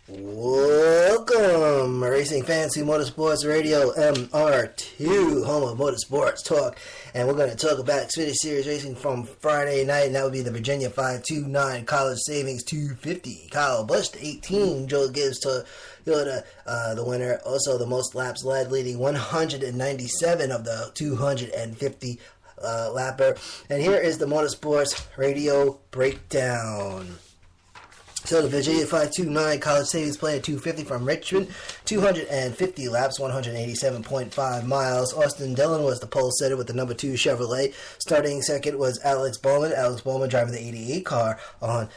Welcome, racing fans, to Motorsports Radio MR2, home of motorsports talk. And we're going to talk about Xfinity Series racing from Friday night, and that would be the Virginia 529 College Savings 250. Kyle Busch to 18, Joe Gibbs to the winner. Also, the most laps led, leading 197 of the 250 lapper. And here is the Motorsports Radio breakdown. So the Virginia 529 College Savings Plan 250 from Richmond, 250 laps, 187.5 miles. Austin Dillon was the pole sitter with the number 2 Chevrolet. Starting second was Alex Bowman. Alex Bowman driving the 88 car on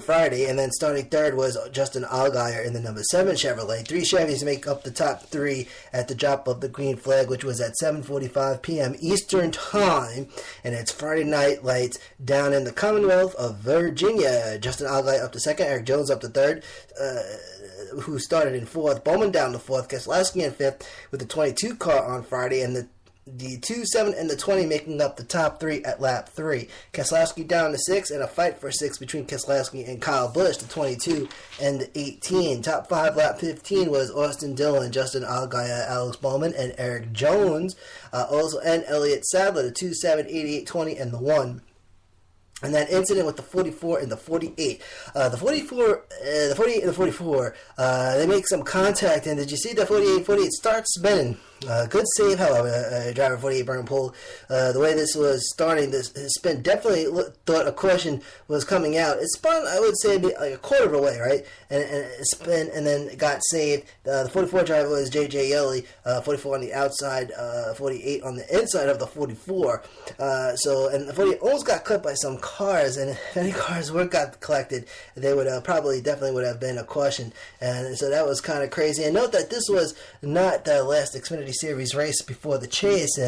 Friday. And then starting third was Justin Allgaier in the number 7 Chevrolet. 3 Chevys make up the top 3 at the drop of the green flag, which was at 7:45 p.m. Eastern Time. And it's Friday Night Lights down in the Commonwealth of Virginia. Justin Allgaier up to second, Eric Jones up to third, who started in fourth, Bowman down to fourth, Keselowski in fifth with the 22 car on Friday, and the 2, 7, and the 20 making up the top 3 at lap 3. Keselowski down to 6, and a fight for 6 between Keselowski and Kyle Busch, the 22 and the 18. Top 5, lap 15 was Austin Dillon, Justin Allgaier, Alex Bowman, and Eric Jones, and Elliott Sadler, the 2, 7, 88, 20, and the 1. And that incident with the 44 and the 48. The 48 and the 44, they make some contact, and did you see the 48 starts spinning? Good save, however, driver 48 burn pole. The way this was starting, this spin definitely thought a caution was coming out. It spun, I would say, like a quarter of a way, right? And it spun, and then it got saved. The 44 driver was J.J. Yelly, 44 on the outside, 48 on the inside of the 44. And the 48 almost got cut by some cars, and if any cars were got collected, they would definitely would have been a caution. And so that was kind of crazy. And note that this was not the last Xfinity Series race before the chase.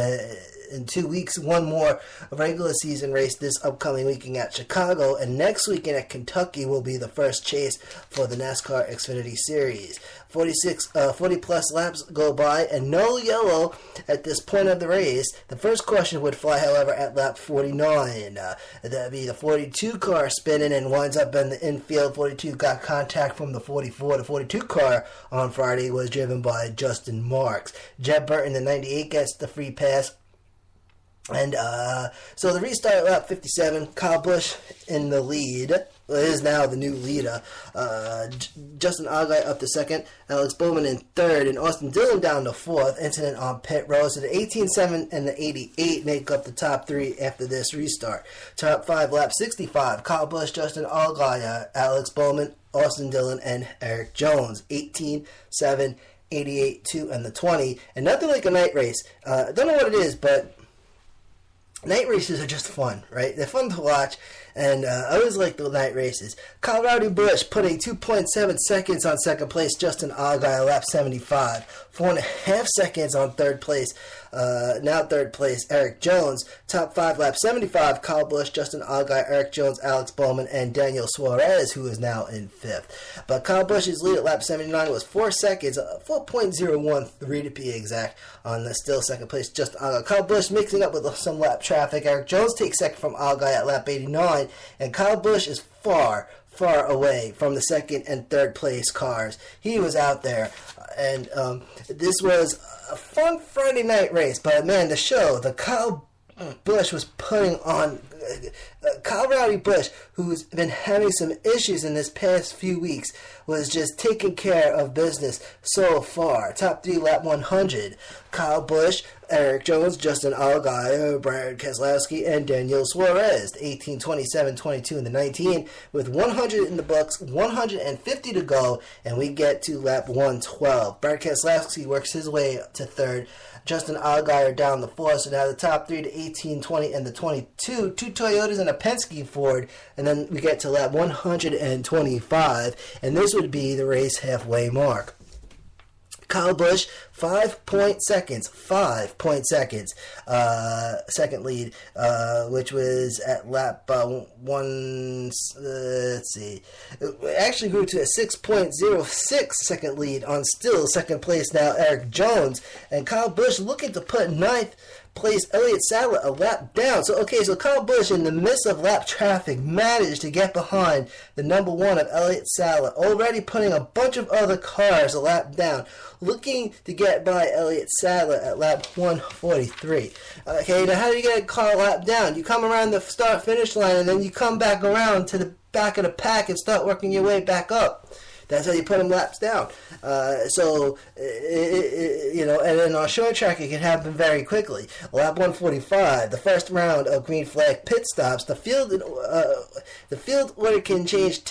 In 2 weeks, one more regular season race this upcoming weekend at Chicago, and next weekend at Kentucky will be the first chase for the NASCAR Xfinity Series. 40 plus laps go by and no yellow at this point of the race. The first caution would fly, however, at lap 49. That'd be the 42 car spinning and winds up in the infield. 42 got contact from the 44. The 42 car on Friday was driven by Justin Marks. Jeb Burton, the 98, gets the free pass. And so the restart lap 57, Kyle Busch in the lead. Well, it is now the new leader. Justin Allgaier up to second, Alex Bowman in third, and Austin Dillon down to fourth. Incident on pit road. So the 18-7 and the 88 make up the top 3 after this restart. Top 5, lap 65, Kyle Busch, Justin Allgaier, Alex Bowman, Austin Dillon, and Eric Jones. 18-7, 88, 2, and the 20. And nothing like a night race. I don't know what it is, but night races are just fun, right? They're fun to watch, and I always like the night races. Colorado Busch putting 2.7 seconds on second place, Justin Allgaier, lap 75. 4.5 seconds on third place, Eric Jones. Top 5, lap 75, Kyle Busch, Justin Allgaier, Eric Jones, Alex Bowman, and Daniel Suarez, who is now in 5th. But Kyle Busch's lead at lap 79 was 4 seconds, 4.013 to be exact, on the still second place, Justin Allgaier. Kyle Busch mixing up with some lap traffic. Eric Jones takes second from Allgaier at lap 89, and Kyle Busch is far away from the second and third place cars. He was out there, and this was a fun Friday night race. But man, the Kyle Busch was putting on. Colorado Busch, who's been having some issues in this past few weeks, was just taking care of business so far. Top 3, lap 100. Kyle Busch, Eric Jones, Justin Allgaier, Brad Keselowski, and Daniel Suarez. 18, 27, 22, and the 19. With 100 in the books, 150 to go, and we get to lap 112. Brad Keselowski works his way to third. Justin Allgaier down the 4th. So now the top 3, the 18, 20, and the 22. 2 Toyotas and a Penske Ford. And then we get to lap 125. And this would be the race halfway mark. Kyle Busch, 5 seconds, second lead, which was at lap 1, let's see, it actually grew to a 6.06 second lead on still second place now, Eric Jones, and Kyle Busch looking to put ninth place Elliott Sadler a lap down. So Kyle Busch, in the midst of lap traffic, managed to get behind the number one of Elliott Sadler, already putting a bunch of other cars a lap down, looking to get by Elliott Sadler at lap 143. Okay, now how do you get a car lap down? You come around the start-finish line, and then you come back around to the back of the pack and start working your way back up. That's how you put them laps down. And then on short track, it can happen very quickly. Lap 145, the first round of green flag pit stops. The field order can change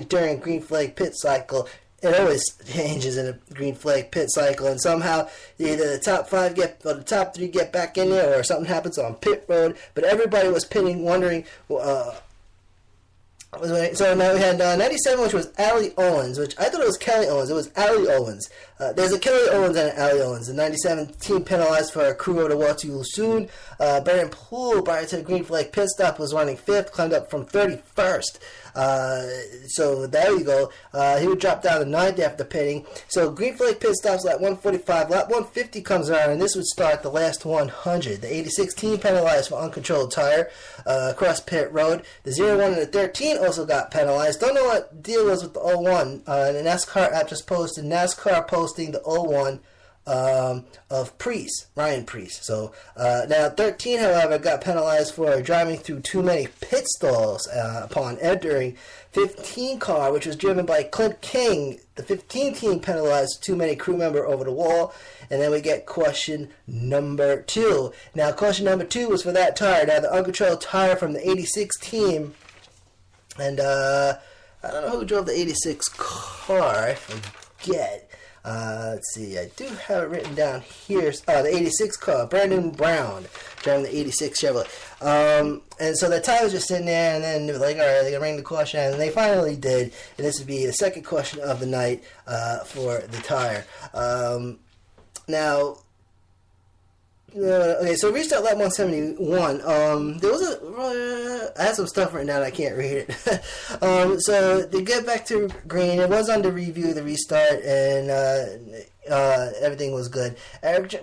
during green flag pit cycle. It always changes in a green flag pit cycle, and somehow either the top the top three get back in there, or something happens on pit road. But everybody was pitting, wondering. So now we had 97, which was Allie Owens, which I thought it was Kelly Owens. It was Allie Owens. There's a Kelly Owens and an Allie Owens. The 97 team penalized for a crew over the wall too soon. Baron Poole, prior to the green flag pit stop, was running 5th, climbed up from 31st. So there you go. He would drop down to 9th after pitting. So green flag pit stops lap 145. Lap 150 comes around, and this would start the last 100. The 86 team penalized for uncontrolled tire across pit road. The 01 and the 13 also got penalized. Don't know what deal was with the 01. The NASCAR app just posted NASCAR posting the 01 of Ryan Preece. So now 13, however, got penalized for driving through too many pit stalls upon entering 15 car, which was driven by Clint King. The 15 team penalized too many crew member over the wall. And then we get question number 2. Now question number 2 was for that tire. Now the uncontrolled tire from the 86 team, and I don't know who drove the 86 car, I forget. Let's see, I do have it written down here. The 86 car, Brandon Brown, driving the 86 Chevrolet. And so the tire was just sitting there, and then they were like, all right, they're going to ring the question, and they finally did. And this would be the second question of the night for the tire. Now, so we reached out lap 171. There was I had some stuff written down, I can't read it. So they get back to green. It was under review, the restart, and everything was good.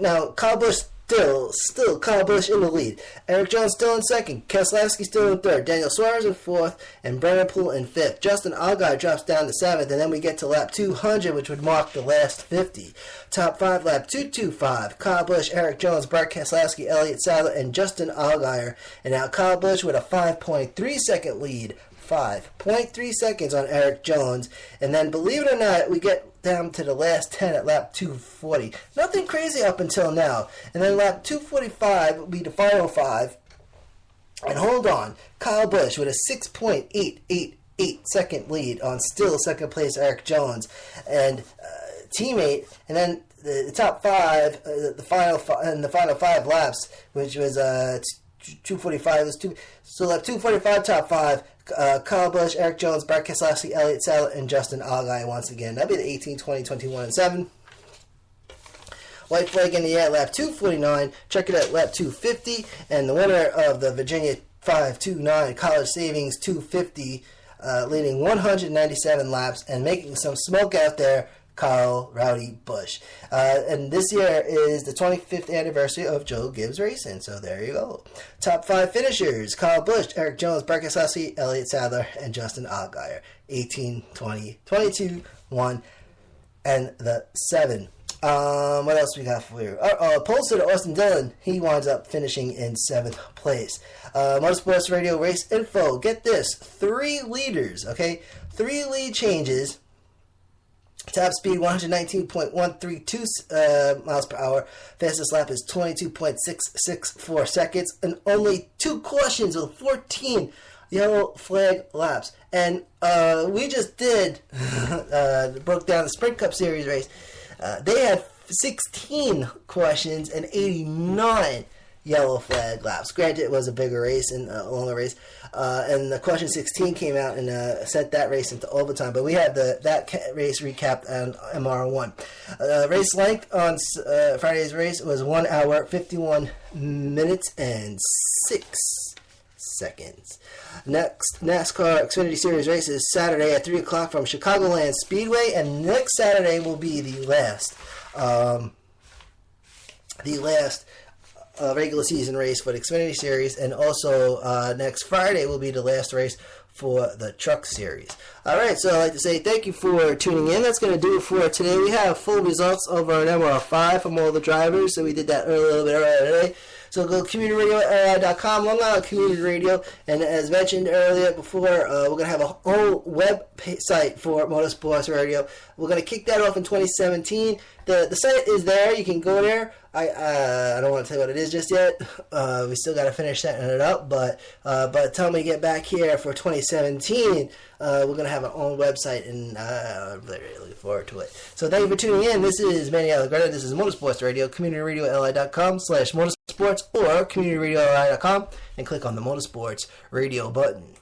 Now Kyle Busch still Kyle Busch in the lead. Eric Jones still in second. Keselowski still in third. Daniel Suarez in fourth, and Brennan Poole in fifth. Justin Allgaier drops down to seventh, and then we get to lap 200, which would mark the last 50. Top 5 lap 225. Kyle Busch, Eric Jones, Bart Keselowski, Elliott Sadler, and Justin Allgaier. And now Kyle Busch with a 5.3 second lead. 5.3 seconds on Eric Jones. And then, believe it or not, we get down to the last 10 at lap 240. Nothing crazy up until now. And then lap 245 will be the final 5. And hold on, Kyle Busch with a 6.888 second lead on still second place Eric Jones and teammate. And then the top 5, the final 5 laps, which was 245. Was so lap 245, top 5. Kyle Busch, Eric Jones, Bart Keselowski, Elliott Sadler, and Justin Allgaier once again. That'd be the 18, 20, 21, and 7. White flag in the air, lap 249. Check it out, lap 250. And the winner of the Virginia 529 College Savings 250, leading 197 laps and making some smoke out there, Kyle Rowdy Busch. And this year is the 25th anniversary of Joe Gibbs Racing, so there you go. Top 5 finishers: Kyle Busch, Eric Jones, Bart Keselowski, Elliott Sadler, and Justin Allgaier. 18, 20, 22, 1, and the 7. What else we got for you? Polls to Austin Dillon. He winds up finishing in 7th place. Motorsports Radio Race Info. Get this. 3 leaders, okay? 3 lead changes. Top speed 119.132 miles per hour. Fastest lap is 22.664 seconds. And only 2 cautions with 14 yellow flag laps. And we just broke down the Sprint Cup Series race. They had 16 cautions and 89 yellow flag laps. Granted, it was a bigger race and a longer race. And the question 16 came out and set that race into overtime. But we had that race recapped on MR1. Race length on Friday's race was 1 hour, 51 minutes, and 6 seconds. Next NASCAR Xfinity Series race is Saturday at 3 o'clock from Chicagoland Speedway. And next Saturday will be the last regular season race for the Xfinity Series, and also next Friday will be the last race for the Truck Series. All right, so I'd like to say thank you for tuning in. That's going to do it for today. We have full results over an MR5 from all the drivers, so we did that a little bit earlier today. So go to communityradio.com, Long Island Community Radio, and as mentioned earlier before, we're going to have a whole website for Motorsports Radio. We're going to kick that off in 2017. The site is there. You can go there. I don't want to tell you what it is just yet. We still got to finish setting it up, but by the time we get back here for 2017, we're going to have our own website, and I'm really looking forward to it. So thank you for tuning in. This is Manny Allegretto. This is Motorsports Radio, communityradioli.com/motorsports or communityradioli.com, and click on the Motorsports Radio button.